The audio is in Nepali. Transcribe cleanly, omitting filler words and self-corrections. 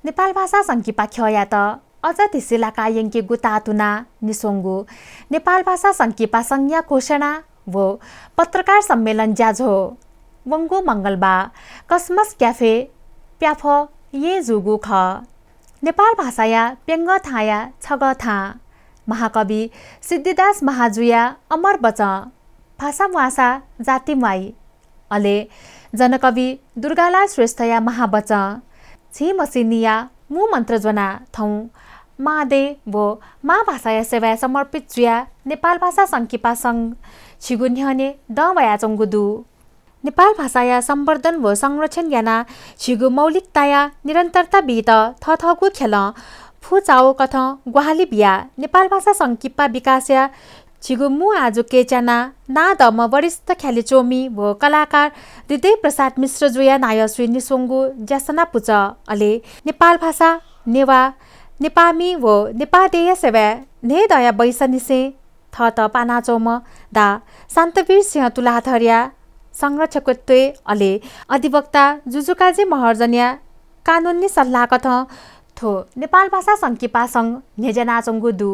नेपाल भाषा संकिपा ख्यया त अझ तिसिला कायंके गुतातुना निसोंगु नेपाल भाषा संकिपा संज्ञा घोषणा वो पत्रकार सम्मेलन ज्याझो वंगु मंगलबा कसमस क्याफे प्याफ ये जुगु ख नेपाल भाषाया पेंग थाया छग था महाकवि सिद्धिदास महाजुया अमर बच भाषा वासा जाति माई अले जनकवि दुर्गालाल श्रेष्ठया महाबच छि मसिनिया मु मन्त्रजना थौ मादे वो मा भाषाया सेवा समर्पित जुया नेपाल भाषा संकिपा संघ छिगुन्हने दवया चंगुदु नेपाल भाषाया सम्वर्धन व संरक्षण याना छिगु मौलिकताया निरन्तरता बीत थथगु खेल फुचाओ कथ ग्वाहाली बिया नेपाल भाषा संकिपा विकासया छिगु मु आजु केचाना ना दम वरिष्ठ ख्याली चोमी व कलाकार हृदय प्रसाद मिश्र जुया नाय श्री निसोंगु ज्यासना पुच अले नेपाल भाषा नेवा नेपामी व नेपादेय सेवा ने दया बैसनिसे थ त पानाचोम दा शान्तवीर सिंह तुलाथरिया संरक्षकत्वे अले अधिवक्ता जुजुकाजी महर्जनिया कानुनी सल्लाह कथ थो नेपाल भाषा संकिपा संघ नेजना चंगु दु